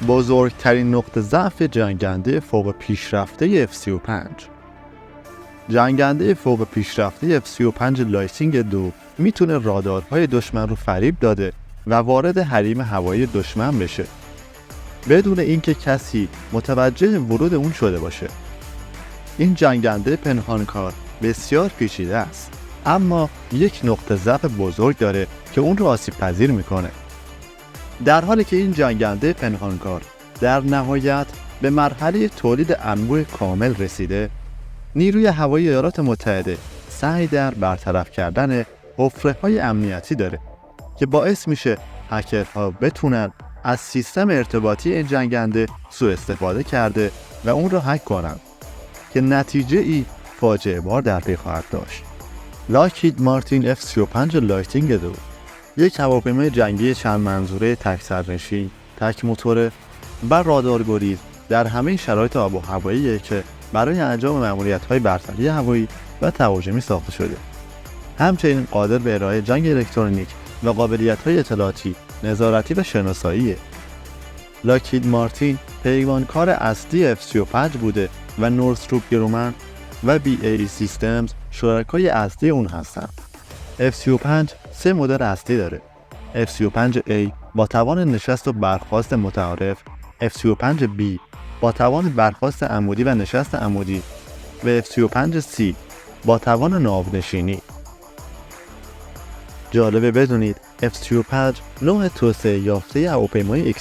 بزرگترین نقطه ضعف جنگنده فوق پیشرفته F-35. جنگنده فوق پیشرفته F-35 لایتینگ 2 میتونه رادارهای دشمن رو فریب داده و وارد حریم هوایی دشمن بشه بدون اینکه کسی متوجه ورود اون شده باشه. این جنگنده پنهانکار بسیار پیچیده است، اما یک نقطه ضعف بزرگ داره که اون رو آسیب پذیر میکنه. در حالی که این جنگنده پنهانکار در نهایت به مرحله تولید انبوه کامل رسیده، نیروی هوایی ایالات متحده سعی در برطرف کردن حفره‌های امنیتی داره که باعث میشه هکرها بتونن از سیستم ارتباطی این جنگنده سوء استفاده کرده و اون رو هک کنن که نتیجه ای فاجعه بار در پی خواهد داشت. لاکهید مارتین F-35 لایتینگ 2 یک هواپیمای جنگی چند منظوره تک سرنشین، تک موتوره و رادارگریز در همه شرایط آب و هواییه که برای انجام مأموریت‌های برتری هوایی و تهاجمی ساخته شده. همچنین قادر به ارائه جنگ الکترونیک و قابلیت‌های اطلاعاتی، نظارتی و شناساییه. لاکهید مارتین پیمانکار اصلی F-35 بوده و نورثروپ گرومن و BAE سیستمز شرکای اصلی اون هستند. F-35 سه مدل اصلی داره: F-35A با توان نشست و برخاست متعارف، F-35B با توان برخاست عمودی و نشست عمودی و F-35C با توان ناونشینی. جالبه بدونید F-35 نوع توسعه یافته هواپیمای X-35.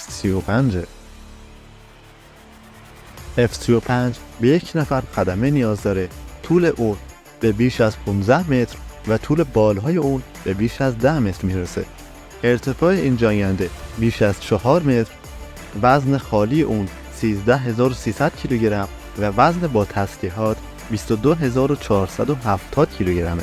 F-35 به یک نفر خدمه نیاز داره. طول اون به بیش از 15 متر و طول بالهای اون به بیش از 10 متر میرسه. ارتفاع این جنگنده بیش از 4 متر، وزن خالی اون 13300 کیلوگرم و وزن با تسلیحات 22470 کیلوگرمه.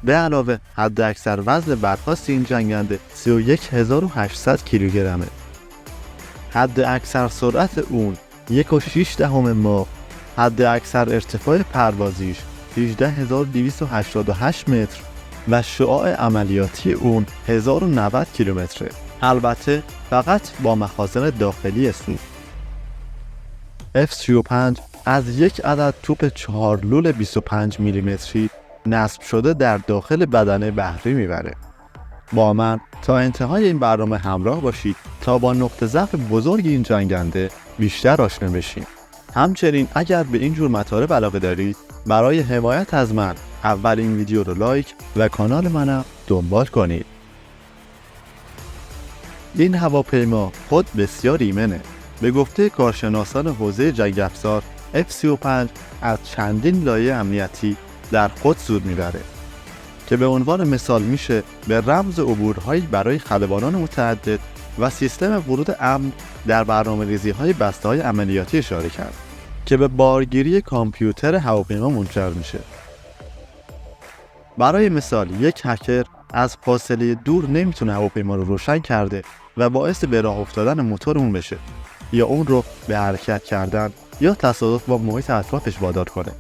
به علاوه حد اکثر وزن برخاست این جنگنده 31800 کیلوگرمه. حد اکثر سرعت اون 1.6 ماخ، حد اکثر ارتفاع پروازیش 18288 متر و شعاع عملیاتی اون 1090 کیلومتره. البته فقط با مخازن داخلی سوخت. F-35 از یک عدد توپ 4 لول 25 میلیمتری نصب شده در داخل بدنه بحری میبره. با من تا انتهای این برنامه همراه باشید تا با نقطه ضعف بزرگ این جنگنده بیشتر آشنا بشیم. همچنین اگر به این جور مطالب علاقه دارید، برای حمایت از من اول این ویدیو رو لایک و کانال منم دنبال کنید. این هواپیما خود بسیار ایمنه. به گفته کارشناسان حوزه جنگ افزار، F-35 از چندین لایه امنیتی در خود سود میبره که به عنوان مثال میشه به رمز عبورهایی برای خلبانان متعدد و سیستم ورود امن در برنامه‌ریزی‌های بسته‌های عملیاتی اشاره کرد که به بارگیری کامپیوتر هواپیما منجر میشه. برای مثال یک هکر از فاصله دور نمیتونه هواپیما رو روشن کرده و باعث به راه افتادن موتور اون بشه یا اون رو به حرکت کردن یا تصادف با محیط اطرافش وادار کنه.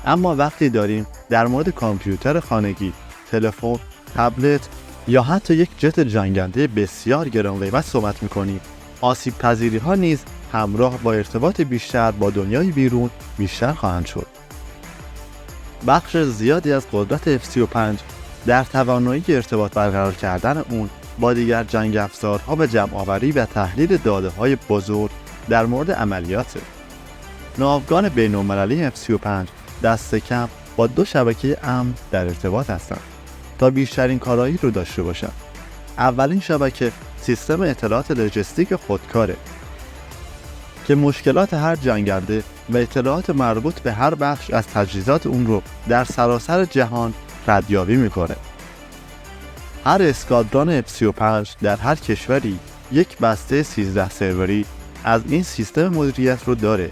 اما وقتی داریم در مورد کامپیوتر خانگی، تلفن، تبلت یا حتی یک جت جنگنده بسیار گرانقیمت صحبت می‌کنیم، آسیب پذیری ها نیز همراه با ارتباط بیشتر با دنیای بیرون بیشتر خواهند شد. بخش زیادی از قدرت F-35 در توانایی ارتباط برقرار کردن اون با دیگر جنگ افزارها به جمع‌آوری و تحلیل داده‌های بزرگ در مورد عملیاته. ناوگان بین‌المللی F-35 دست کم با 2 شبکه امن در ارتباط هستند تا بیشترین کارایی رو داشته باشند. اولین شبکه سیستم اطلاعات لوجستیک خودکاره که مشکلات هر جنگنده و اطلاعات مربوط به هر بخش از تجهیزات اون رو در سراسر جهان ردیابی میکنه. هر اسکادران F-35 در هر کشوری یک بسته 13 سروری از این سیستم مدیریت رو داره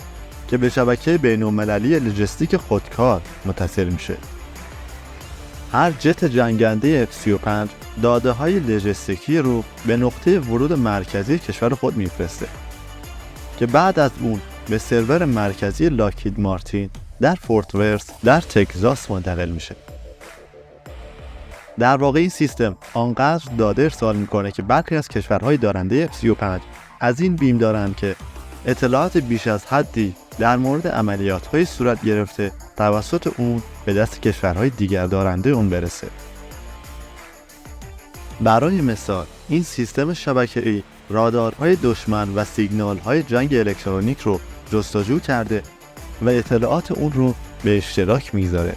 که به شبکه بین‌المللی لوجستیک خودکار متصل میشه. هر جت جنگنده F-35 داده‌های لوجستیکی رو به نقطه ورود مرکزی کشور خود میفرسته که بعد از اون به سرور مرکزی لاکهید مارتین در فورت ورث در تگزاس منتقل میشه. در واقع این سیستم آنقدر داده ارسال میکنه که برخی از کشورهای دارنده F-35 از این بیم دارند که اطلاعات بیش از حدی در مورد عملیات‌های صورت گرفته توسط اون به دست کشورهای دیگر دارنده اون برسه. برای مثال این سیستم شبکه‌ای رادارهای دشمن و سیگنال‌های جنگ الکترونیک رو جستجو کرده و اطلاعات اون رو به اشتراک میذاره.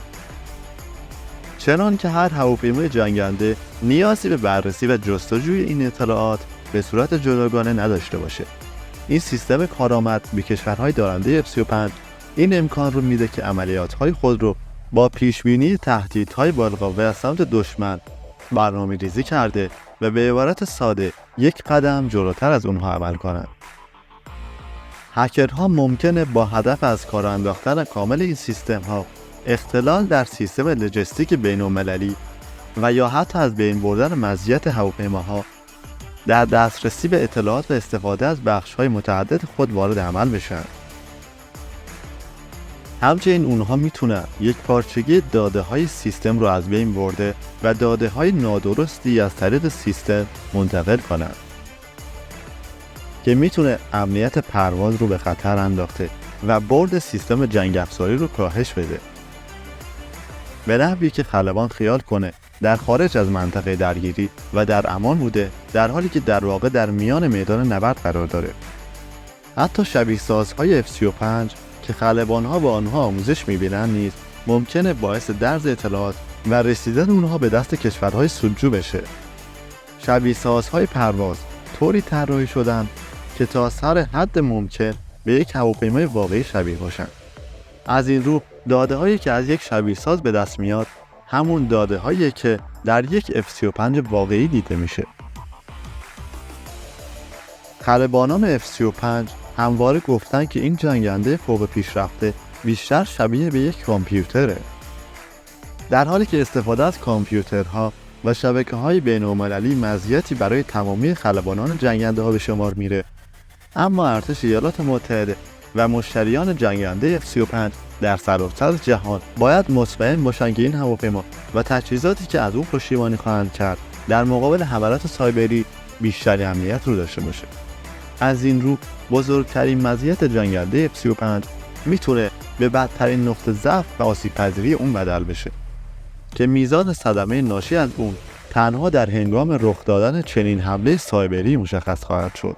چنان که هر هواپیمای جنگنده نیازی به بررسی و جستجوی این اطلاعات به صورت جداگانه نداشته باشه. این سیستم کارآمد به کشورهای دارنده F-35 این امکان رو میده که عملیات‌های خود رو با پیشبینی تهدیدهای بالقوه از سمت دشمن برنامه‌ریزی کرده و به عبارت ساده یک قدم جلوتر از اونها عمل کنند. هکرها ممکنه با هدف از کار انداختن کامل این سیستم‌ها اختلال در سیستم لوجستیک بین‌المللی و یا حتی از بین بردن مزیت هواپیماها در دسترسی به اطلاعات و استفاده از بخش‌های متعدد خود وارد عمل بشن. همچنین اونها میتونن یک پارچگی داده‌های سیستم رو از بین برده و داده‌های نادرستی از طریق سیستم منتقل کنن که میتونه امنیت پرواز رو به خطر انداخته و برد سیستم جنگ افزاری رو کاهش بده. به نحوی که خلبان خیال کنه در خارج از منطقه درگیری و در امان بوده، در حالی که در واقع در میان میدان نبرد قرار داره. حتی شبیه سازهای F-35 که خلبان‌ها با آنها آموزش می‌بینن نیز ممکنه باعث درز اطلاعات و رسیدن اونها به دست کشورهای سودجو بشه. شبیه سازهای پرواز طوری طراحی شدن که تا سر حد ممکن به یک هواپیمای واقعی شبیه باشن. از این رو داده‌هایی که از یک شبیه ساز به دست میاد همون داده‌هایی که در یک F-35 واقعی دیده میشه. خلبانان F-35 همواره گفتن که این جنگنده فوق پیشرفته بیشتر شبیه به یک کامپیوتره. در حالی که استفاده از کامپیوترها و شبکه‌های بین‌المللی مزیتی برای تمامی خلبانان جنگنده ها به شمار میره، اما ارتش ایالات متحده و مشتریان جنگنده F-35 در سراسر جهان باید مطمئن باشند که این هواپیما و تجهیزاتی که از اون پشتیبانی خواهند کرد در مقابل حملات سایبری بیشتر امنیت رو داشته باشه. از این رو بزرگترین مزیت جنگنده F-35 میتونه به بدترین نقطه ضعف و آسیب‌پذیری اون بدل بشه که میزان صدمه ناشی از اون تنها در هنگام رخ دادن چنین حمله سایبری مشخص خواهد شد.